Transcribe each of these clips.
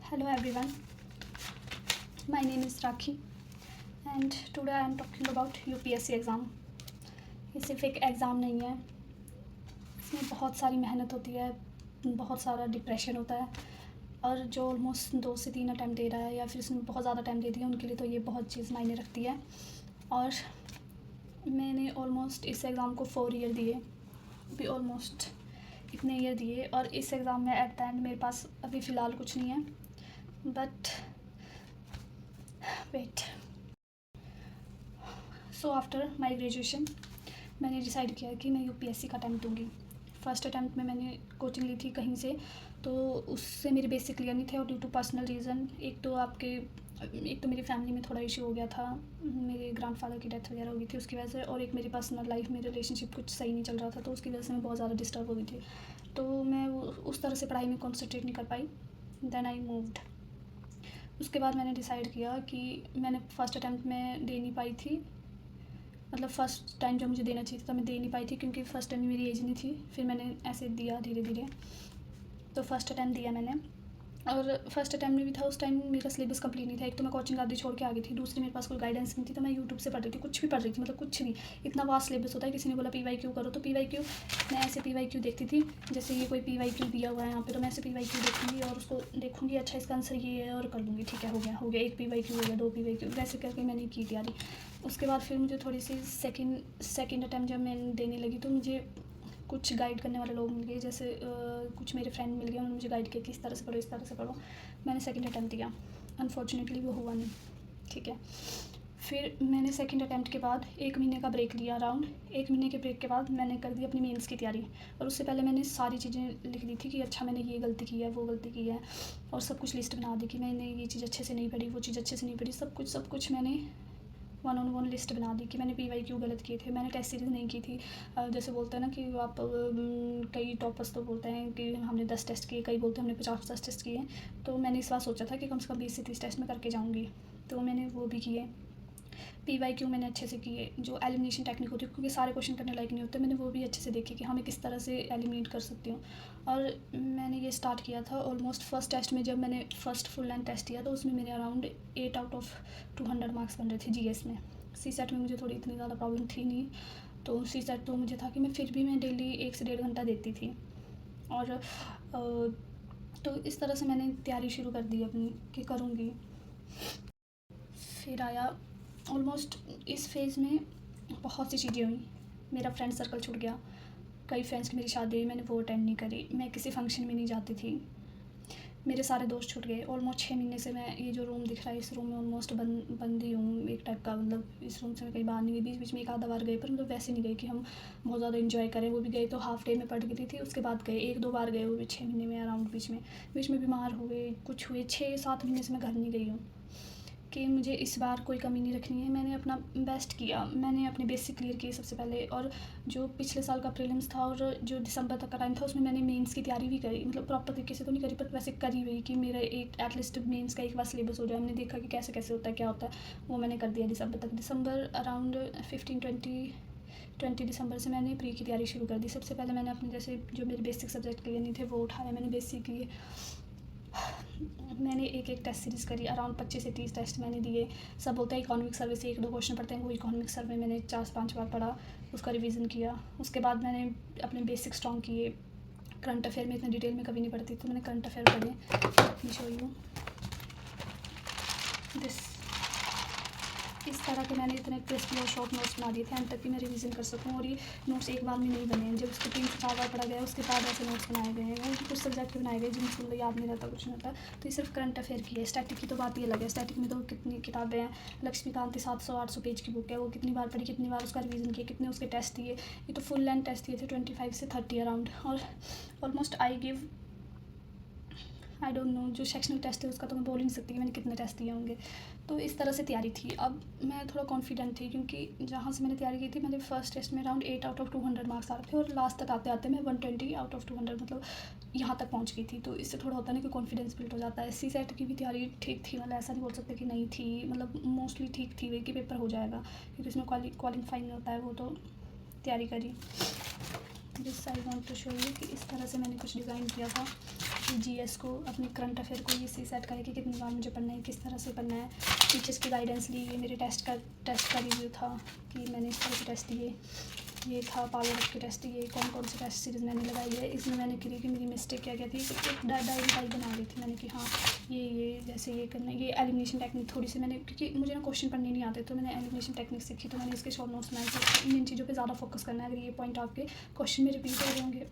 Hello everyone, my name is Rakhi and today I am talking about UPSC exam. ये सिर्फ एक exam नहीं है, इसमें बहुत सारी मेहनत होती है, बहुत सारा डिप्रेशन होता है और जो ऑलमोस्ट 2 से 3 अटैम्प्ट दे रहा है या फिर उसने बहुत ज़्यादा अटैम्प्ट दे दिया उनके लिए तो ये बहुत चीज़ मायने रखती है। और मैंने ऑलमोस्ट इस एग्ज़ाम को 4 ईयर दिए, भी ऑलमोस्ट इतने ईयर दिए और इस एग्ज़ाम में एट द एंड मेरे पास अभी फ़िलहाल कुछ नहीं है, but wait. So after my graduation मैंने डिसाइड किया कि मैं यूपीएससी का अटैम्प्ट दूँगी। फ़र्स्ट अटैम्प्ट में मैंने कोचिंग ली थी कहीं से, तो उससे मेरे बेसिक क्लियर नहीं थे और ड्यू टू पर्सनल रीज़न एक तो मेरी फैमिली में थोड़ा इशू हो गया था, मेरे ग्रैंडफादर की डेथ वगैरह हो गई थी उसकी वजह से, और एक मेरी पर्सनल लाइफ में रिलेशनशिप कुछ सही नहीं चल रहा था तो उसकी वजह से मैं बहुत ज़्यादा डिस्टर्ब हो गई थी, तो मैं उस तरह से पढ़ाई में कॉन्सेंट्रेट नहीं कर पाई। Then I moved. उसके बाद मैंने डिसाइड किया कि मैंने फ़र्स्ट अटैम्प्ट में दे नहीं पाई थी, मतलब फ़र्स्ट टाइम जब मुझे देना चाहिए था मैं दे नहीं पाई थी क्योंकि फ़र्स्ट टाइम मेरी एज नहीं थी। फिर मैंने ऐसे दिया धीरे धीरे, तो फ़र्स्ट अटैम्प्ट दिया मैंने। और फर्स्ट अटैम्प्ट में भी था उस टाइम मेरा सिलेबस कंप्लीट नहीं था, एक तो मैं कोचिंग आदि छोड़ के आ गई थी, दूसरी मेरे पास कोई गाइडेंस नहीं थी, तो मैं यूट्यूब से पढ़ रही थी, कुछ भी पढ़ रही थी, मतलब कुछ भी। इतना वास्ट सिलेबस होता है, किसी ने बोला PYQ करो तो PYQ, मैं ऐसे PYQ देखती थी जैसे ये कोई PYQ दिया हुआ है यहाँ पे, तो मैं ऐसे PYQ देखूँगी और उसको देखूँगी, अच्छा इसका आंसर ये है और कर लूँगी, ठीक है हो गया एक PYQ हो गया 2 PYQ, वैसे करके मैंने की तैयारी। उसके बाद फिर मुझे थोड़ी सी सेकेंड अटैम्प्ट जब मैं देने लगी तो मुझे कुछ गाइड करने वाले लोग मिल गए, जैसे कुछ मेरे फ्रेंड मिल गए, उन्होंने मुझे गाइड किया कि इस तरह से पढ़ो इस तरह से पढ़ो। मैंने सेकंड अटैम्प्ट दिया, अनफॉर्चुनेटली वो हुआ नहीं, ठीक है। फिर मैंने सेकंड अटैम्प्ट के बाद 1 महीने का ब्रेक लिया, अराउंड 1 महीने के ब्रेक के बाद मैंने कर दी अपनी मेंस की तैयारी। और उससे पहले मैंने सारी चीज़ें लिख दी थी कि अच्छा मैंने ये गलती की है वो गलती की है, और सब कुछ लिस्ट बना दी कि मैंने ये चीज़ अच्छे से नहीं पढ़ी, वो चीज़ अच्छे से नहीं पढ़ी, सब कुछ मैंने 1 on 1 लिस्ट बना दी कि मैंने PYQ गलत किए थे, मैंने टेस्ट सीरीज़ नहीं की थी। जैसे बोलते हैं ना कि आप कई टॉपर्स तो बोलते हैं कि हमने 10 टेस्ट किए, कई बोलते हैं हमने 50 टेस्ट किए, तो मैंने इस बार सोचा था कि कम से कम 20 से 30 टेस्ट में करके जाऊँगी, तो मैंने वो भी किए। PYQ मैंने अच्छे से किए, जो एलिमिनेशन टेक्निक होती है क्योंकि सारे क्वेश्चन करने लायक नहीं होते, मैंने वो भी अच्छे से देखे कि हमें किस तरह से एलिमिनेट कर सकती हूँ। और मैंने ये स्टार्ट किया था ऑलमोस्ट फर्स्ट टेस्ट में, जब मैंने फर्स्ट फुल लेंथ टेस्ट किया तो उसमें मेरे अराउंड 8 आउट ऑफ 200 मार्क्स बन रहे थे GS में। CSET में मुझे थोड़ी इतनी ज़्यादा प्रॉब्लम थी नहीं, तो CSET तो मुझे था कि मैं फिर भी मैं डेली 1 से 1.5 घंटा देती थी। और तो इस तरह से मैंने तैयारी शुरू कर दी अपनी कि करूँगी। फिर आया ऑलमोस्ट इस फेज़ में बहुत सी चीज़ें हुई, मेरा फ्रेंड सर्कल छूट गया, कई फ्रेंड्स की मेरी शादी हुई, मैंने वो अटेंड नहीं करी, मैं किसी फंक्शन में नहीं जाती थी, मेरे सारे दोस्त छूट गए। ऑलमोस्ट 6 महीने से मैं ये जो रूम दिख रहा है इस रूम में ऑलमोस्ट बंद ही हूँ एक टाइप का, मतलब इस रूम से मैं कहीं बाहर नहीं गई, बीच बीच में एक आधा बार गए, पर मतलब वैसे नहीं गए कि हम बहुत ज़्यादा इन्जॉय करें, वो भी गए तो हाफ डे में पढ़ गई थी, उसके बाद गए 1-2 बार गए, वो भी 6 महीने में अराउंड। बीच में बीमार हुए, कुछ हुए, 6-7 महीने से मैं घर नहीं गई हूँ कि मुझे इस बार कोई कमी नहीं रखनी है। मैंने अपना बेस्ट किया, मैंने अपने बेसिक क्लियर किए सबसे पहले, और जो पिछले साल का प्रीलिम्स था और जो दिसंबर तक का टाइम था उसमें मैंने मेंस की तैयारी भी करी, मतलब प्रॉपर तरीके से तो नहीं करी पर वैसे करी हुई कि मेरा एक एटलीस्ट मेंस का एक बार सिलेबस हो जाए। हमने देखा कि कैसे कैसे होता है, क्या होता है, वो मैंने कर दिया दिसंबर तक। दिसंबर अराउंड 15-20 दिसंबर से मैंने प्री की तैयारी शुरू कर दी। सबसे पहले मैंने अपने जैसे जो मेरे बेसिक सब्जेक्ट क्लियर नहीं थे वो उठाए, मैंने बेसिक किए, मैंने एक टेस्ट सीरीज़ करी, अराउंड 25 से 30 टेस्ट मैंने दिए। सब बोलते हैं इकोनॉमिक सर्वे से 1-2 क्वेश्चन पढ़ते हैं, वो इकोनॉमिक सर्वे मैंने 4 से 5 बार पढ़ा, उसका रिवीजन किया। उसके बाद मैंने अपने बेसिक स्ट्रॉन्ग किए। करंट अफेयर में इतने डिटेल में कभी नहीं पढ़ती, तो मैंने करंट अफेयर पढ़े, शो यू दिस। इस तरह के मैंने इतने क्रिस्पी और शॉर्ट नोट्स बना दिए थे एंड तक कि मैं रिवीजन कर सकूँ, और ये नोट्स एक बार में नहीं बने हैं, जब उसको 3 से 4 बार पढ़ा गया उसके बाद ऐसे नोट्स बनाए गए हैं, कुछ सब्जेक्ट के बनाए गए जिनको मतलब याद नहीं रहता, कुछ नहीं होता। तो ये सिर्फ करंट अफेयर की है। स्टैटिक की तो बात ही अलग है, स्टैटिक में तो कितनी किताबें हैं, लक्ष्मीकांत की 700-800 पेज की बुक है, वो कितनी बार पढ़ी, कितनी बार उसका रिवीजन किया, कितने उसके टेस्ट दिए। ये तो फुल लेंथ टेस्ट दिए थे 25 से 30 अराउंड, और ऑलमोस्ट आई डोंट नो, जो सेक्शनल टेस्ट है उसका तो मैं बोल ही नहीं सकती कि मैंने कितने टेस्ट दिए होंगे। तो इस तरह से तैयारी थी। अब मैं थोड़ा कॉन्फिडेंट थी क्योंकि जहाँ से मैंने तैयारी की थी, मैंने फर्स्ट टेस्ट में अराउंड 8 आउट ऑफ 200 मार्क्स आ रहे थे और लास्ट तक आते आते मैं 120 आउट ऑफ 200 मतलब यहाँ तक पहुँच गई थी। तो इससे थोड़ा होता है ना कि कॉन्फिडेंस बिल्ड हो जाता है। CSET की भी तैयारी ठीक थी, मतलब ऐसा नहीं बोल सकते कि नहीं थी, मतलब मोस्टली ठीक थी, वे कि पेपर हो जाएगा क्योंकि इसमें क्वालिफाइंग होता है, वो तो तैयारी करी। This I want to show you कि इस तरह से मैंने कुछ डिज़ाइन किया था कि जीएस को, अपने करंट अफेयर को ये सेट करे कि कितनी बार मुझे पढ़ना है, किस तरह से पढ़ना है। टीचर्स की गाइडेंस ली, ये मेरे टेस्ट का रिव्यू था कि मैंने इस तरह के टेस्ट दिए, ये था पावर अप के टेस्ट, ये कौन कौन से टेस्ट सीरीज़ मैंने लगाई है। इसमें मैंने करी कि मेरी मिस्टेक क्या क्या थी, एक डायरी टाइप बना ली थी मैंने कि हाँ ये जैसे ये करना, ये एलिमिनेशन टेक्निक थोड़ी सी मैंने, क्योंकि मुझे ना क्वेश्चन पढ़ने नहीं आते तो मैंने एलिमिनेशन टेक्निक सीखी, तो मैंने इसके शॉर्ट नोट्स बनाए थे। इन चीज़ों पे ज़्यादा फोकस करना है अगर ये पॉइंट आपके क्वेश्चन में रिपीट हो रहे होंगे।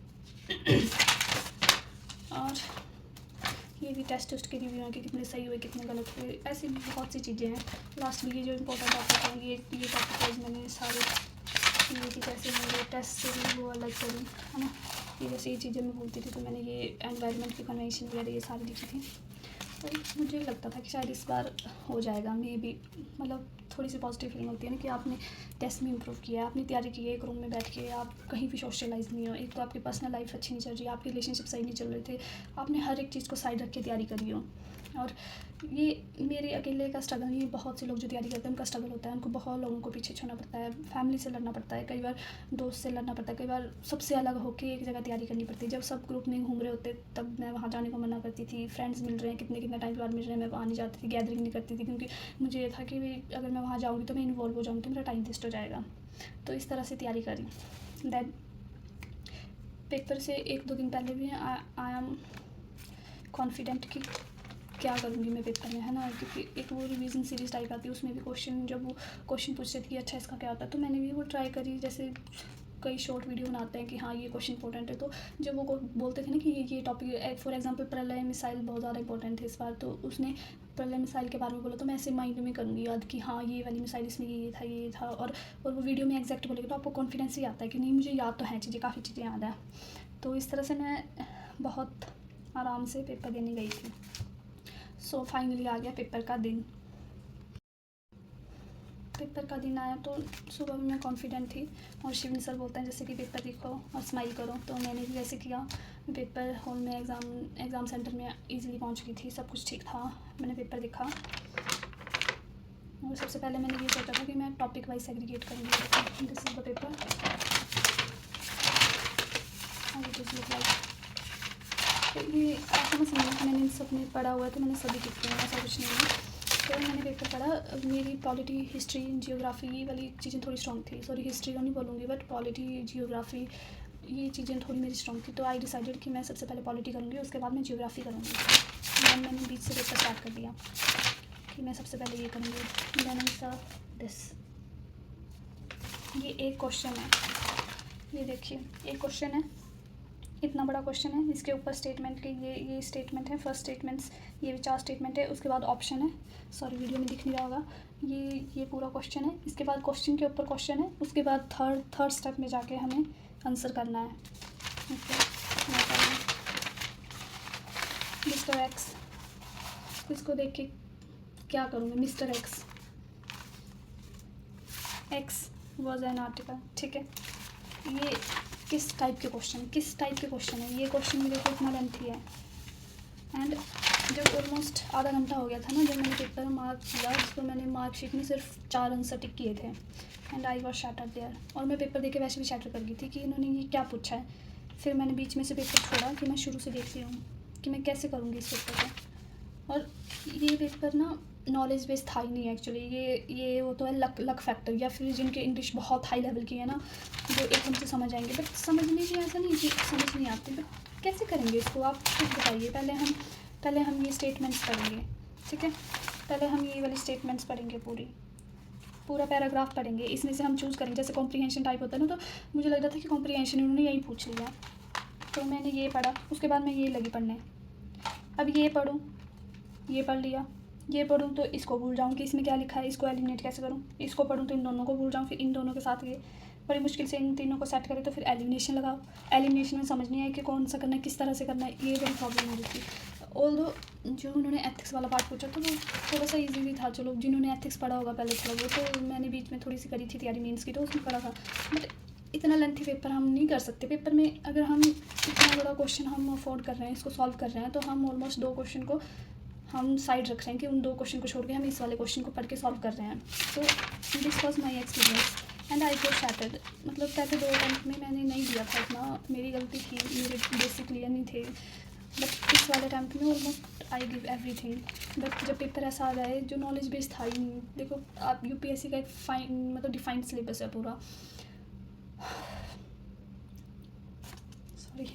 और ये भी टेस्ट के रिव्यू हैं कि कितने सही हुए कितने गलत हुए, ऐसी बहुत सी चीज़ें हैं। लास्ट में ये जो इंपॉर्टेंट टॉपिक हैं ये टॉपिक वाइज मैंने सारे ये कि जैसे मेरे टेस्ट से भी वो अलग करूँ, है ना। ये जैसे ये चीज़ें मैं बोलती थी तो मैंने ये एनवायरनमेंट की कन्वेंशन वगैरह ये सारी लिखी थी। तो मुझे लगता था कि शायद इस बार हो जाएगा, मे भी, मतलब थोड़ी सी पॉजिटिव फीलिंग होती है ना कि आपने टेस्ट में इंप्रूव किया है, आपने तैयारी की है, एक रूम में बैठ के, आप कहीं भी सोशलाइज नहीं हो, एक तो आपकी पर्सनल लाइफ अच्छी नहीं चल रही, आपके रिलेशनशिप सही नहीं चल रहे थे, आपने हर एक चीज़ को साइड रख के तैयारी करी हो। और ये मेरे अकेले का स्ट्रगल नहीं है, बहुत से लोग जो तैयारी करते हैं उनका स्ट्रगल होता है, उनको बहुत लोगों को पीछे छोड़ना पड़ता है, फैमिली से लड़ना पड़ता है, कई बार दोस्त से लड़ना पड़ता है, कई बार सबसे अलग होकर एक जगह तैयारी करनी पड़ती है। जब सब ग्रुप में घूम रहे होते तब मैं वहाँ जाने को मना करती थी, फ्रेंड्स मिल रहे हैं कितने टाइम बाद मिल रहे हैं, मैं वहाँ नहीं जाती थी, गैदरिंग नहीं करती थी, क्योंकि मुझे ये था कि अगर मैं वहाँ जाऊँगी तो मैं इन्वॉल्व हो जाऊँगी तो मेरा टाइम वेस्ट हो जाएगा। तो इस तरह से तैयारी करी। दैन पेपर से 1-2 दिन पहले भी आई एम कॉन्फिडेंट कि क्या करूँगी मैं पेपर में, है ना, क्योंकि एक वो रिवीजन सीरीज़ टाइप आती है, उसमें भी क्वेश्चन, जब वो क्वेश्चन पूछते थे कि अच्छा इसका क्या होता है, तो मैंने भी वो ट्राई करी। जैसे कई शॉर्ट वीडियो बनाते हैं कि हाँ ये क्वेश्चन इंपॉर्टेंट है, तो जब वो बोलते थे ना कि ये टॉपिक, फॉर एग्जांपल प्रलय मिसाइल बहुत ज़्यादा इंपॉर्टेंट थे इस बार, तो उसने प्रलय मिसाइल के बारे में बोला, तो मैं ऐसे माइंड में करूँगी याद कि हाँ ये वाली मिसाइल इसमें ये था ये था, और वो वीडियो में एग्जैक्ट बोलेगा तो आपको कॉन्फिडेंस ही आता है कि नहीं मुझे याद तो है चीज़ें, काफ़ी चीज़ें याद है। तो इस तरह से मैं बहुत आराम से पेपर देने गई थी। सो फाइनली आ गया पेपर का दिन। पेपर का दिन आया तो सुबह में मैं कॉन्फिडेंट थी, और शिवन सर बोलते हैं जैसे कि पेपर लिखो और स्माइल करो, तो मैंने भी वैसे किया। पेपर हॉल में एग्ज़ाम सेंटर में इजीली पहुंच गई थी, सब कुछ ठीक था। मैंने पेपर लिखा और सबसे पहले मैंने ये सोचा था कि मैं टॉपिक वाइज सेग्रीगेट करूँगी। दिस इज़ द पेपर, ये ऐसा मैं समझा कि मैंने इन सब में पढ़ा हुआ है तो मैंने सभी टिक किया, ऐसा कुछ नहीं है। तो मैंने पेपर पढ़ा, मेरी पॉलिटी, हिस्ट्री, जियोग्राफी वाली चीज़ें थोड़ी स्ट्रॉन्ग थी। सॉरी हिस्ट्री को नहीं बोलूँगी, बट पॉलिटी, जियोग्राफी ये चीज़ें थोड़ी मेरी स्ट्रॉन्ग थी। तो आई डिसाइडेड कि मैं सबसे पहले पॉलिटी करूँगी, उसके बाद मैं जियोग्राफी करूँगी। दैन मैंने बीच से पेपर स्टार्ट कर दिया कि मैं सबसे पहले ये करूँगी। दैन आई सॉ दिस, ये एक क्वेश्चन है, ये देखिए एक क्वेश्चन है, इतना बड़ा क्वेश्चन है, इसके ऊपर स्टेटमेंट के ये स्टेटमेंट है, फर्स्ट स्टेटमेंट्स, ये भी 4 स्टेटमेंट है, उसके बाद ऑप्शन है, सॉरी वीडियो में दिख नहीं रहा होगा, ये पूरा क्वेश्चन है, इसके बाद क्वेश्चन के ऊपर क्वेश्चन है, उसके बाद थर्ड स्टेप में जाके हमें आंसर करना है। मिस्टर एक्स, इसको देख के क्या करूँगी, mister x was an article, ठीक है। ये किस टाइप के क्वेश्चन है, ये क्वेश्चन मेरे को इतना लेंथी है। एंड जब ऑलमोस्ट आधा घंटा हो गया था ना जब मैंने पेपर मार्क किया, जिसको मैंने मार्कशीट में सिर्फ 4 आंसर टिक किए थे, and I was shattered there. और मैं पेपर देके वैसे भी शैटर कर गई थी कि इन्होंने ये क्या पूछा है। फिर मैंने बीच में से पेपर छोड़ा कि मैं शुरू से देखती हूँ कि मैं कैसे करूँगी इस पेपर को। और ये पेपर ना नॉलेज बेस्ड था ही नहीं एक्चुअली, ये वो तो है लक फैक्टर, या फिर जिनके इंग्लिश बहुत हाई लेवल की है ना जो एकदम से समझ आएंगे, बट समझने में ऐसा नहीं कि समझ नहीं आती, बट कैसे करेंगे इसको आप खुद बताइए। पहले हम ये स्टेटमेंट्स पढ़ेंगे, ठीक है, पहले हम ये वाली स्टेटमेंट्स पढ़ेंगे, पूरा पैराग्राफ पढ़ेंगे, इसमें से हम चूज़ करेंगे। जैसे कॉम्प्रीहेंशन टाइप होता है ना, तो मुझे लग रहा था कि कॉम्प्रीहेंशन उन्होंने यही पूछ लिया, तो मैंने ये पढ़ा, उसके बाद मैं ये लगी पढ़ने। अब ये पढ़ूँ, ये पढ़ लिया, ये पढ़ूँ तो इसको भूल जाऊँ कि इसमें क्या लिखा है, इसको एलिमिनेट कैसे करूँ, इसको पढ़ूँ तो इन दोनों को भूल जाऊँ, फिर इन दोनों के साथ ये बड़ी मुश्किल से इन तीनों को सेट करें, तो फिर एलिमिनेशन लगाओ, एलिमिनेशन में समझ नहीं आया कि कौन सा करना है, किस तरह से करना है, ये बड़ी प्रॉब्लम हो रही थी। ऑल्दो जो उन्होंने एथिक्स वाला पार्ट पूछा तो वो थोड़ा सा इजी भी था, चलो जिन्होंने एथिक्स पढ़ा होगा पहले थोड़ा वो, तो मैंने बीच में थोड़ी सी करी थी तैयारी मेंस की, तो उसमें पढ़ा था। बट इतना लेंथी पेपर हम नहीं कर सकते। पेपर में अगर हम इतना बड़ा क्वेश्चन हम अफोर्ड कर रहे हैं, इसको सॉल्व कर रहे हैं, तो हम ऑलमोस्ट 2 क्वेश्चन को हम साइड रख रहे हैं कि उन 2 क्वेश्चन को छोड़ के हम इस वाले क्वेश्चन को पढ़ के सॉल्व कर रहे हैं। तो this was my experience and I get shattered. मतलब पहले 2 अटेम्प्ट में मैंने नहीं दिया था इतना, मेरी गलती थी, मेरे बेसिक क्लियर नहीं थे, बट इस वाले अटेम्प्ट में almost I give everything. But जब पेपर ऐसा आ जाए जो नॉलेज बेस्ड था ही नहीं, देखो आप यूपीएससी का एक मतलब डिफाइंड सिलेबस है पूरा, सॉरी,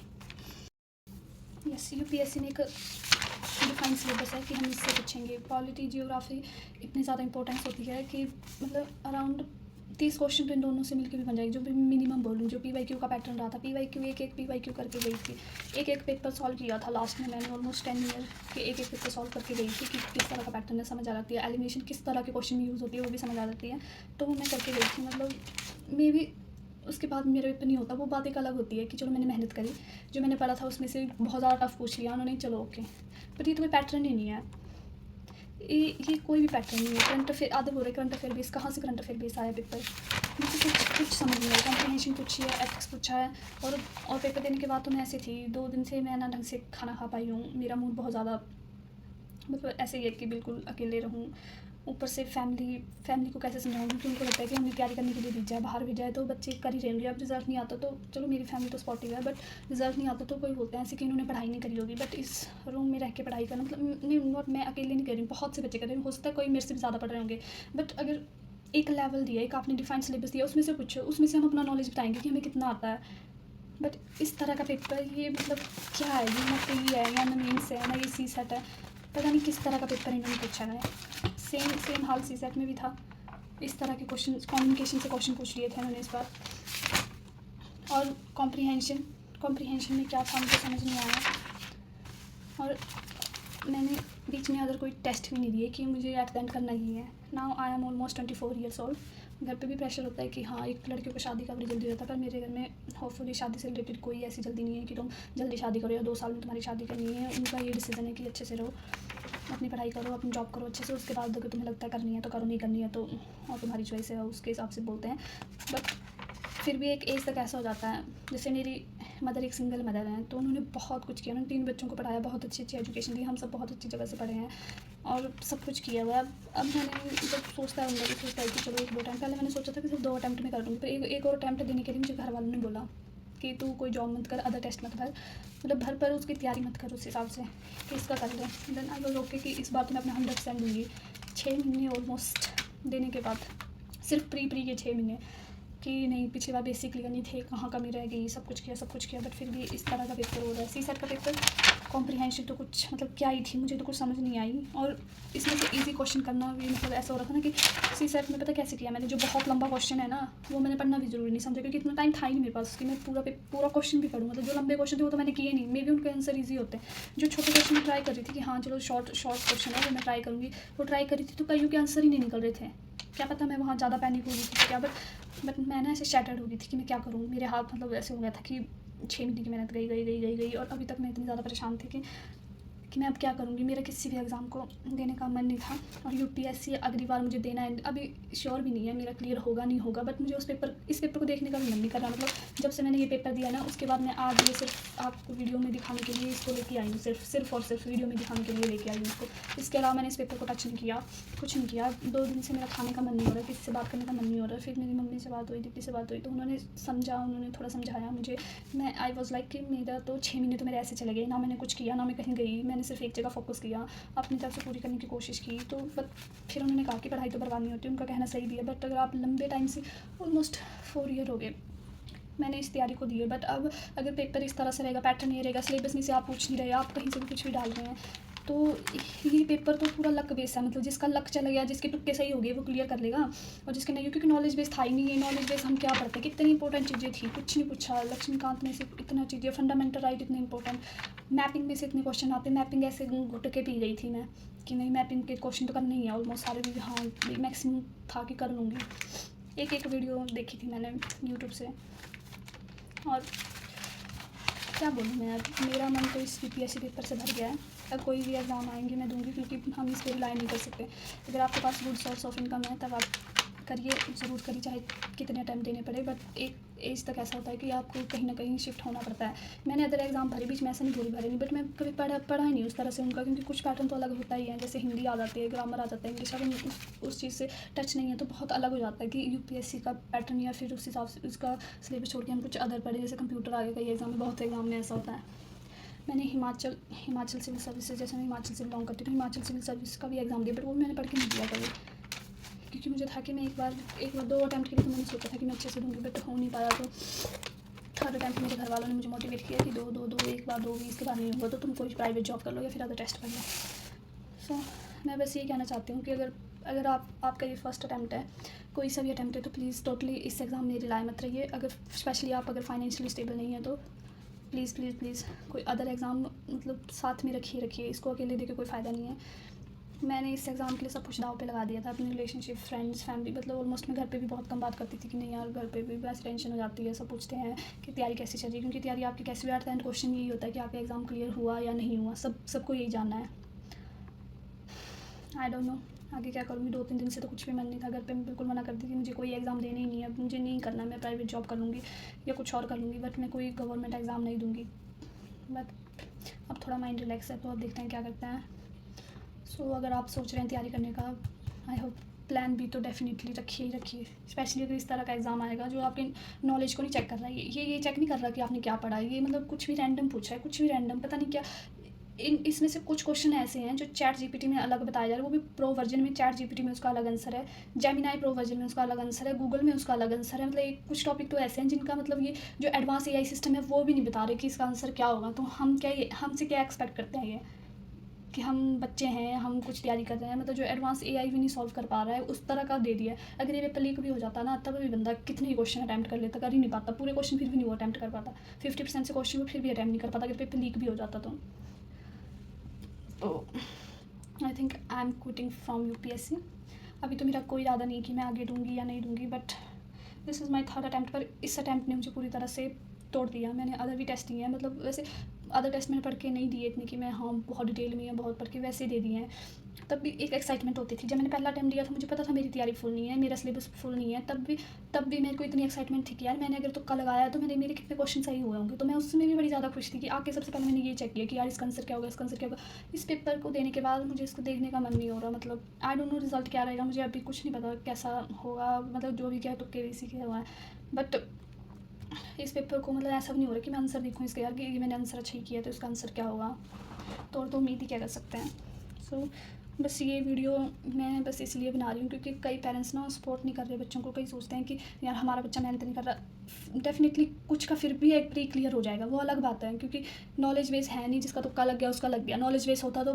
यस, यूपीएससी में एक डिफाइंड सिलेबस है कि हम इससे पूछेंगे। पॉलिटी जियोग्राफी इतनी ज़्यादा इंपॉर्टेंस होती है कि मतलब अराउंड 30 क्वेश्चन तो इन दोनों से मिलकर भी बन जाएगी, जो भी मिनिमम बोलूँ। जो पीवाईक्यू का पैटर्न रहा था, पीवाईक्यू एक पीवाईक्यू करके गई थी, एक पेपर सॉल्व किया था लास्ट में मैंने, ऑलमोस्ट 10 ईयर के एक पेपर सॉल्व करके गई थी कि किस तरह का पैटर्न है, समझ आ जाती है। एलिमिनेशन किस तरह के क्वेश्चन में यूज़ होती है वो भी समझ आ जाती है, तो वो मैं करके गई थी। मतलब मे भी उसके बाद मेरा पेपर नहीं होता, वो बात एक अलग होती है कि चलो मैंने मेहनत करी, जो मैंने पढ़ा था उसमें से बहुत ज़्यादा टफ पूछ लिया उन्होंने, चलो ओके। बट ये तो कोई पैटर्न ही नहीं है, ये कोई भी पैटर्न नहीं है। करंट अफेयर आधे बोल रहे करंट अफेयर बेस, कहाँ से करंट अफेयर बेस आया पेपर, मुझे कुछ समझ नहीं आया। कॉम्प्रीहेंशन पूछी है, एथिक्स पूछा है, और पेपर देने के बाद तो मैं ऐसे थी, 2 दिन से मैं ना ढंग से खाना खा पाई हूँ, मेरा मूड बहुत ज़्यादा मतलब ऐसे ही है कि बिल्कुल अकेले रहूँ। ऊपर से फैमिली को कैसे समझाऊंगी, क्योंकि उनको लगता है कि हमने तैयारी करने के लिए भेजा है, बाहर भेजा है तो बच्चे कर ही रहेंगे। अब रिजल्ट नहीं आता तो चलो मेरी फैमिली तो सपोर्टिव है, बट रिजल्ट नहीं आता तो कोई बोलते हैं ऐसे कि इन्होंने पढ़ाई नहीं करी होगी। बट इस रूम में रह के पढ़ाई करना मतलब नहीं, नॉट मैं अकेले नहीं कर रही हूँ, बहुत से बच्चे कर रहे हैं, हो सकता है कोई मेरे से भी ज़्यादा पढ़ रहे होंगे। बट अगर एक लेवल दिया, एक आपने डिफाइंड सिलेबस दिया, उसमें से पूछो, उसमें से हम अपना नॉलेज बताएंगे कि हमें कितना आता है। बट इस तरह का पेपर ये मतलब क्या है, ये ना पी है या ना मेंस है ना ये सी सेट है, पता नहीं किस तरह का पेपर इन्होंने पूछा है। सेम हाल सी सेट में भी था, इस तरह के क्वेश्चन, कम्युनिकेशन से क्वेश्चन पूछ लिए थे उन्होंने इस बार। और कॉम्प्रीहेंशन में क्या था मुझे समझ नहीं आया, और मैंने बीच में अदर कोई टेस्ट भी नहीं दिए कि मुझे अटेंड करना ही है। Now I am almost 24 years old. घर पे भी प्रेशर होता है कि हाँ एक लड़कियों को शादी का बड़ी जल्दी होता है, पर मेरे घर में होपफुली शादी से रिलेटेड कोई ऐसी जल्दी नहीं है कि तुम जल्दी शादी करो या 2 साल में तुम्हारी शादी करनी है। उनका ये डिसीजन है कि अच्छे से रहो, अपनी पढ़ाई करो, अपनी जॉब करो अच्छे से, उसके बाद अगर तुम्हें लगता है करनी है तो करो, नहीं करनी है तो और तुम्हारी चॉइस है, उसके हिसाब से बोलते हैं। बट फिर भी एक एज तक ऐसा हो जाता है, जैसे मेरी मदर एक सिंगल मदर हैं, तो उन्होंने बहुत कुछ किया, उन्होंने 3 बच्चों को पढ़ाया, बहुत अच्छी एजुकेशन दी, हम सब बहुत अच्छी जगह से पढ़े हैं और सब कुछ किया हुआ है। अब मैंने जब सोचता है अंदर भी सोचता है कि चलो 1-2 अटैम्प्ट, पहले मैंने सोचा था कि सिर्फ 2 अटैम्प्ट में कर लूँगी, पर एक और अटैम्प्ट देने के लिए मुझे घर वालों ने बोला कि तू कोई जॉब मत कर, अदर टेस्ट मत कर, मतलब भर पर उसकी तैयारी मत कर उस हिसाब से कि इसका कर ले। देन आई वाज ओके कि इस बार तो मैं अपना 100% दूँगी। 6 महीने ऑलमोस्ट देने के बाद, सिर्फ प्री के 6 महीने कि नहीं, पिछली बार बेसिक क्लियर नहीं थे, कहाँ कमी रह गई, सब कुछ किया, बट फिर भी इस तरह का पेपर हो रहा है। सी सेट का पेपर कॉम्प्रीहेंशन तो कुछ मतलब क्या ही थी, मुझे तो कुछ समझ नहीं आई। और इसमें से इजी क्वेश्चन करना भी मतलब ऐसा हो रहा था ना कि सी सेट में पता कैसे किया मैंने, जो बहुत लंबा क्वेश्चन है ना वो मैंने पढ़ना भी ज़रूरी नहीं समझा, क्योंकि इतना टाइम था ही नहीं मेरे पास कि मैं पूरा क्वेश्चन भी पढ़ूँ। मतलब जो लंबे क्वेश्चन थे वो तो मैंने किए नहीं, मे भी उनके आंसर ईजी होते हैं। जो छोटे क्वेश्चन में ट्राई कर रही थी कि हाँ चलो शॉर्ट क्वेश्चन है वो मैं ट्राई करूँगी, वो ट्राई करी थी तो कईयों के आंसर ही नहीं निकल रहे थे। क्या पता मैं वहाँ ज़्यादा पैनिक हो रही थी क्या, बट मैं ना ऐसे शैटर्ड हो गई थी कि मैं क्या करूँ। मेरे हाथ मतलब ऐसे हो गया था कि 6 महीने की मेहनत गई और अभी तक मैं इतनी ज़्यादा परेशान थी कि मैं अब क्या करूँगी। मेरा किसी भी एग्ज़ाम को देने का मन नहीं था, और यूपीएससी अगली बार मुझे देना है, अभी श्योर भी नहीं है मेरा क्लियर होगा नहीं होगा, बट मुझे इस पेपर को देखने का भी मन नहीं कर रहा। मतलब जब से मैंने ये पेपर दिया ना उसके बाद मैं आज ये सिर्फ आपको वीडियो में दिखाने के लिए इसको लेके आई हूँ, सिर्फ वीडियो में दिखाने के लिए लेके आई हूँ इसको। इसके अलावा मैंने इस पेपर को टच नहीं किया, कुछ नहीं किया। 2 दिन से मेरा खाने का मन नहीं हो रहा, किसी से बात करने का मन नहीं हो रहा। फिर मेरी मम्मी से बात हुई, दीदी से बात हुई, तो उन्होंने थोड़ा समझाया मुझे। मैं आई वॉज लाइक कि मेरा तो 6 महीने तो मेरे ऐसे चले गए, ना मैंने कुछ किया, ना मैं कहीं गई, मैंने सिर्फ एक जगह फोकस किया, अपनी तरफ से पूरी करने की कोशिश की। तो बट फिर उन्होंने कहा कि पढ़ाई तो बर्बाद नहीं होती, उनका कहना सही भी है। बट अगर आप लंबे टाइम से ऑलमोस्ट 4 ईयर हो गए मैंने इस तैयारी को दी है, बट अब अगर पेपर इस तरह से रहेगा, पैटर्न ये रहेगा, सिलेबस में से आप पूछ नहीं रहे, आप कहीं से भी कुछ भी डाल रहे हैं, तो ये पेपर तो पूरा लक बेस है। मतलब जिसका लक चला गया, जिसके तुक्के सही हो गए वो क्लियर कर लेगा, और जिसके नहीं, क्योंकि नॉलेज बेस था ही नहीं है। नॉलेज बेस हम क्या पढ़ते हैं, कितनी इंपॉर्टेंट चीज़ें थी, कुछ नहीं पूछा। लक्ष्मीकांत में से इतना चीज़ें, फंडामेंटल राइट इतने इंपॉर्टेंट, मैपिंग में से इतने क्वेश्चन आते, मैपिंग ऐसे घुट के पी गई थी मैं कि नहीं मैपिंग के क्वेश्चन तो करने ही है ऑलमोस्ट सारे भी, हाँ मैक्सिमम था कि कर लूँगी। एक वीडियो देखी थी मैंने यूट्यूब से, और क्या बोलूँ मैं, अब मेरा मन तो इस यूपीएससी पेपर से भर गया है। अब कोई भी एग्ज़ाम आएंगे मैं दूंगी, क्योंकि हम इस पर रिलाई नहीं कर सकते। अगर आपके पास गुड सोर्स ऑफ इनकम है तब आप करिए, ज़रूर करिए, चाहे कितने अटैम्प्ट देने पड़े, बट एक एज तक ऐसा होता है कि आपको कहीं ना कहीं शिफ्ट होना पड़ता है। मैंने अदर एग्ज़ाम भरे, बीच में ऐसा नहीं भरे नहीं, बट मैं कभी पढ़ा ही नहीं उस तरह से उनका, क्योंकि कुछ पैटर्न तो अलग होता ही है, जैसे हिंदी आ जाती है, ग्रामर आ जाता है, इंग्लिश, अगर उस चीज़ से टच नहीं है तो बहुत अलग हो जाता है कि यूपीएससी का पैटर्न या फिर उस हिसाब से उसका सिलेबस छोड़ के हम कुछ अदर पढ़े, जैसे कंप्यूटर आ गया, कई एग्ज़ाम में, बहुत एग्ज़ाम में ऐसा होता है। मैंने हिमाचल सिविल सर्विसेज, जैसे मैं हिमाचल से बिलोंग करती हूँ, हिमाचल सिविल सर्विस का भी एग्ज़ाम दिया, बट वो मैंने पढ़ के नहीं दिया कभी, क्योंकि मुझे था कि मैं एक बार 2 अटैम्प्ट के लिए तो मैंने सोचा था कि मैं अच्छे से दूँगी, बट हो नहीं पाया। तो थर्ड अटैम्प्ट मेरे घर वालों ने मुझे मोटिवेट किया कि दो एक बार दोगी, इसके बाद नहीं हुआ तो तुम कोई प्राइवेट जॉब कर लो या फिर अदर टेस्ट कर लो। सो मैं बस ये कहना चाहती हूँ कि अगर आपका ये फर्स्ट अटैम्प्ट है, कोई सा भी अटैम्प्ट है, तो प्लीज़ टोटली इस एग्ज़ाम में रिलाय मत रहिए। अगर स्पेशली आप अगर फाइनेंशियली स्टेबल नहीं है तो प्लीज़ प्लीज़ प्लीज़ कोई अदर एग्ज़ाम मतलब साथ में रखिए, इसको अकेले देके कोई फ़ायदा नहीं है। मैंने इस एग्ज़ाम के लिए सब कुछ दाव पे लगा दिया था, अपनी रिलेशनशिप, फ्रेंड्स, फैमिली, मतलब ऑलमोस्ट मैं घर पे भी बहुत कम बात करती थी कि नहीं यार, घर पे भी बस टेंशन हो जाती है, सब पूछते हैं कि तैयारी कैसी चल रही है, क्योंकि तैयारी आपकी कैसी भी आता है, एंड क्वेश्चन यही होता है कि आपका एग्ज़ाम क्लियर हुआ या नहीं हुआ, सबको यही जानना है। आई डोंट नो आगे क्या करूँगी, 2-3 दिन से तो कुछ भी मन नहीं था, घर पे मैं बिल्कुल मना करती थी, मुझे कोई एग्ज़ाम देना ही नहीं है, मुझे नहीं करना, मैं प्राइवेट जॉब कर लूँगी या कुछ और कर लूँगी, बट मैं कोई गवर्नमेंट एग्ज़ाम नहीं दूँगी। बट अब थोड़ा माइंड रिलैक्स है, तो अब देखते हैं क्या करते हैं। सो अगर आप सोच रहे हैं तैयारी करने का, आई होप प्लान बी तो डेफिनेटली रखिए, स्पेशली अगर इस तरह का एग्ज़ाम आएगा जो आपकी नॉलेज को नहीं चेक कर रहा है, ये चेक नहीं कर रहा कि आपने क्या पढ़ा है, ये मतलब कुछ भी रैंडम पूछ रहा है, कुछ भी रैंडम, पता नहीं क्या। इसमें से कुछ क्वेश्चन ऐसे हैं जो चैट जीपीटी में अलग बताया जा रहा है, वो भी प्रो वर्जन में, चैट जीपीटी में उसका अलग आंसर है, जेमिनाई प्रो वर्जन में उसका अलग आंसर है, गूगल में उसका अलग आंसर है। मतलब कुछ टॉपिक तो ऐसे हैं जिनका मतलब ये जो एडवांस एआई सिस्टम है वो भी नहीं बता रहे कि इसका आंसर क्या होगा। तो हमसे क्या एक्सपेक्ट करते हैं ये कि हम बच्चे हैं, हम कुछ तैयारी कर रहे हैं, मतलब जो एडवांस एआई भी नहीं सॉल्व कर पा रहा है उस तरह का दे दिया है। अगर ये पेपर लीक भी हो जाता ना, तब भी बंदा कितने ही क्वेश्चन अटैम्प्ट कर लेता, कर ही नहीं पाता पूरे क्वेश्चन, फिर भी नहीं वो अटैम्प्ट कर पाता, 50% से क्वेश्चन को फिर भी अटैम्प्ट नहीं कर पाता अगर पेपर लीक भी हो जाता तो। I think I am quitting from UPSC. अभी तो मेरा कोई इरादा नहीं कि मैं आगे दूँगी या नहीं दूँगी, but this is my third attempt. पर इस अटैम्प्ट ने मुझे पूरी तरह से तोड़ दिया। मैंने अदर भी टेस्ट दिए हैं, मतलब वैसे अदर टेस्ट मैंने पढ़ के नहीं दिए इतने कि मैं हाँ बहुत डिटेल में या बहुत पढ़ के वैसे दे दिए हैं। तब भी एक एक्साइटमेंट होती थी। जब मैंने पहला अटैम्प्ट दिया था मुझे पता था मेरी तैयारी फुल नहीं है, मेरा सिलेबस फुल नहीं है, तब भी मेरे को इतनी एक्साइटमेंट थी कि यार मैंने अगर तुक्का लगाया तो मेरे कितने क्वेश्चन सही हुए होंगे। तो मैं उसमें भी बड़ी ज़्यादा खुश थी कि आके सबसे पहले मैंने ये चेक किया कि यार इसका आंसर क्या होगा, इसका आंसर क्या होगा। इस पेपर को देने के बाद मुझे इसको देखने का मन नहीं हो रहा, मतलब आई डोंट नो रिजल्ट क्या रहेगा, मुझे अभी कुछ नहीं पता कैसा होगा, मतलब जो भी क्या तुक्के भी सीखे हुआ है। बट इस पेपर को मतलब ऐसा भी नहीं हो रहा कि मैं आंसर देखूँ इसका यार कि ये मैंने आंसर अच्छा ही किया तो इसका आंसर क्या होगा। तो उम्मीद ही क्या कर सकते हैं। सो बस ये वीडियो मैं बस इसलिए बना रही हूँ क्योंकि कई पेरेंट्स ना सपोर्ट नहीं कर रहे बच्चों को। कई सोचते हैं कि यार हमारा बच्चा मेहनत नहीं कर रहा। डेफिनेटली कुछ का फिर भी एक प्री क्लियर हो जाएगा, वो अलग बात है, क्योंकि नॉलेज बेस है नहीं, जिसका तुक्का लग गया उसका लग गया। नॉलेज बेस होता तो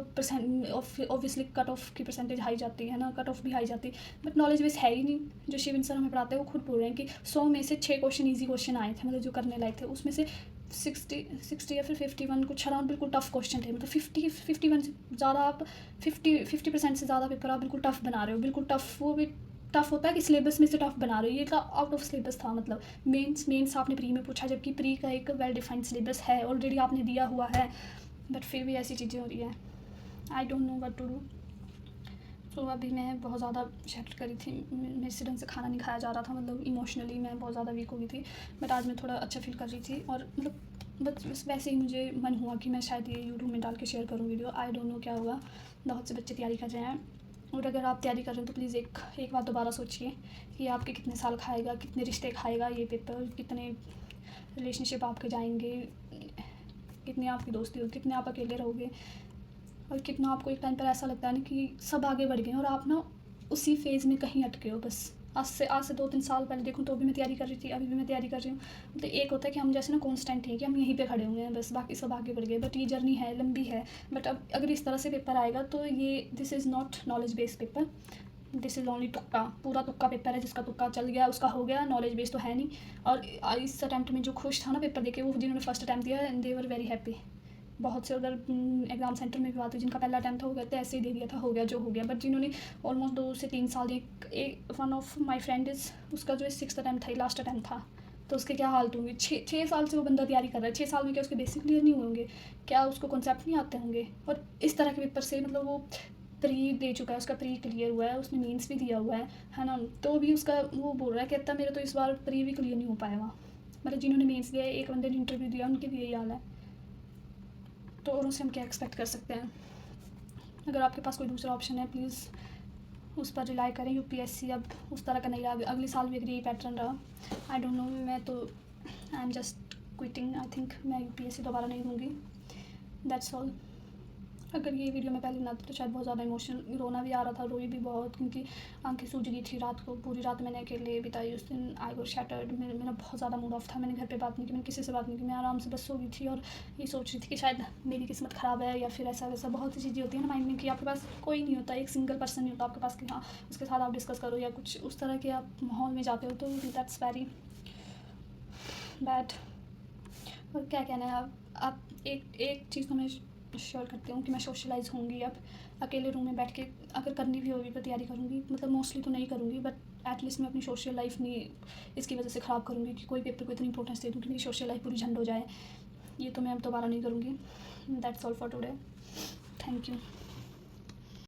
ऑब्वियसली कट ऑफ की परसेंटेज हाई जाती है ना, कट ऑफ भी हाई जाती है, बट नॉलेज बेस है ही नहीं। जो शिवन सर हमें पढ़ाते हैं वो खुद बोल रहे हैं कि 100 में से 6 क्वेश्चन ईजी क्वेश्चन आए थे, मतलब जो करने लायक थे, उसमें से 60 या फिर 51 कुछ अराउंड बिल्कुल टफ क्वेश्चन थे। मतलब 51 से ज़्यादा आप 50% से ज़्यादा पेपर आप बिल्कुल टफ बना रहे हो, बिल्कुल टफ, वो भी टफ होता है कि सिलेबस में से टफ बना रहे हो। ये तो आउट ऑफ सिलेबस था, मतलब मेंस आपने प्री में पूछा, जबकि प्री का एक वेल डिफाइंड सिलेबस है, ऑलरेडी आपने दिया हुआ है, बट फिर भी ऐसी चीज़ें हो रही हैं। I don't know what to do. तो अभी मैं बहुत ज़्यादा शैट करी थी, मेरे से ढंग से खाना नहीं खाया जा रहा था, मतलब इमोशनली मैं बहुत ज़्यादा वीक हो गई थी, बट आज मैं थोड़ा अच्छा फील कर रही थी। और मतलब बस वैसे ही मुझे मन हुआ कि मैं शायद ये यूट्यूब में डाल के शेयर करूँ वीडियो। आई डोंट नो क्या होगा। बहुत से बच्चे तैयारी कर रहे हैं, और अगर आप तैयारी कर रहे हैं तो प्लीज़ एक बात दोबारा सोचिए कि आपके कितने साल खाएगा, कितने रिश्ते खाएगा ये पेपर, कितने रिलेशनशिप आपके जाएंगे, कितनी आपकी दोस्ती होगी, कितने आप अकेले रहोगे, और कितना आपको एक टाइम पर ऐसा लगता है ना कि सब आगे बढ़ गए और आप ना उसी फेज़ में कहीं अटके हो। बस आज से 2-3 साल पहले देखूँ तो भी मैं तैयारी कर रही थी, अभी भी मैं तैयारी कर रही हूँ। मतलब एक होता है कि हम जैसे ना कॉन्स्टेंट है कि हम यहीं पे खड़े हुए हैं, बस बाकी सब आगे बढ़ गए, बट ये जर्नी है, लंबी है। बट अब अगर इस तरह से पेपर आएगा तो ये this is not knowledge based paper, this is only तुक्का, पूरा तुक्का पेपर है। जिसका तुक्का चल गया उसका हो गया, नॉलेज बेस्ड तो है नहीं। और इस अटैम्प्ट में जो खुश था ना पेपर देके, वो जिन्होंने फर्स्ट अटैम्प्ट दिया दे वर वेरी हैप्पी। बहुत से उधर एग्ज़ाम सेंटर में भी बात हुई, जिनका पहला अटैम्प्ट था वो कहते ऐसे ही दे दिया था, हो गया जो हो गया। बट जिन्होंने ऑलमोस्ट 2 से 3 साल एक one of my friend is, उसका जो 6th अटैम्प्ट था, लास्ट अटैम्प्ट था, तो उसके क्या हालत होंगे। 6 साल से वो बंदा तैयारी कर रहा है, 6 साल में क्या उसके बेसिक क्लियर नहीं होंगे, क्या उसको कॉन्सेप्ट नहीं आते होंगे। और इस तरह के पेपर से मतलब वो प्री दे चुका है, उसका प्री क्लियर हुआ है, उसने मेंस भी दिया हुआ है ना, तो भी उसका वो बोल रहा है, कहता मेरा तो इस बार प्री भी क्लियर नहीं हो पाएगा। मतलब जिन्होंने मेंस दिया है, एक बंदे ने इंटरव्यू दिया, उनके भी यही हाल है। तो और उससे हम क्या एक्सपेक्ट कर सकते हैं। अगर आपके पास कोई दूसरा ऑप्शन है प्लीज़ उस पर रिलाई करें। यूपीएससी अब उस तरह का नहीं रहा, अगले साल भी अगर यही पैटर्न रहा, आई डोंट नो, मैं तो I am just quitting. I think मैं यूपीएससी दोबारा नहीं दूँगी। That's all. अगर ये वीडियो मैं पहले बनाती तो शायद बहुत ज़्यादा इमोशनल, रोना भी आ रहा था, रोई भी बहुत, क्योंकि आंखें सूज गई थी रात को, पूरी रात मैंने अकेले बिताई उस दिन। आई वाज शैटर्ड, मेरा बहुत ज़्यादा मूड ऑफ था, मैंने घर पे बात नहीं की, मैंने किसी से बात नहीं की, मैं आराम से बस सो गई थी और ये सोच रही थी कि शायद मेरी किस्मत ख़राब है या फिर ऐसा वैसा। बहुत सी चीज़ें होती हैं ना माइंड में कि आपके पास कोई नहीं होता, एक सिंगल पर्सन नहीं होता आपके पास कि हाँ उसके साथ आप डिस्कस करो या कुछ उस तरह के आप माहौल में जाते हो, तो दैट्स वेरी बैड। और क्या कहना है, आप एक चीज़ तो मैं श्योर करती हूँ कि मैं सोशलाइज़ होंगी अब, अकेले रूम में बैठ के अगर करनी भी होगी तो तैयारी करूँगी, मतलब मोस्टली तो नहीं करूँगी, बट एटलीस्ट मैं अपनी सोशल लाइफ नहीं इसकी वजह से ख़राब करूँगी कि कोई पेपर को इतनी इंपॉर्टेंस दे दूँ कि मेरी सोशल लाइफ पूरी झंड हो जाए। ये तो मैं अब दोबारा नहीं करूँगी। That's all for today. Thank you.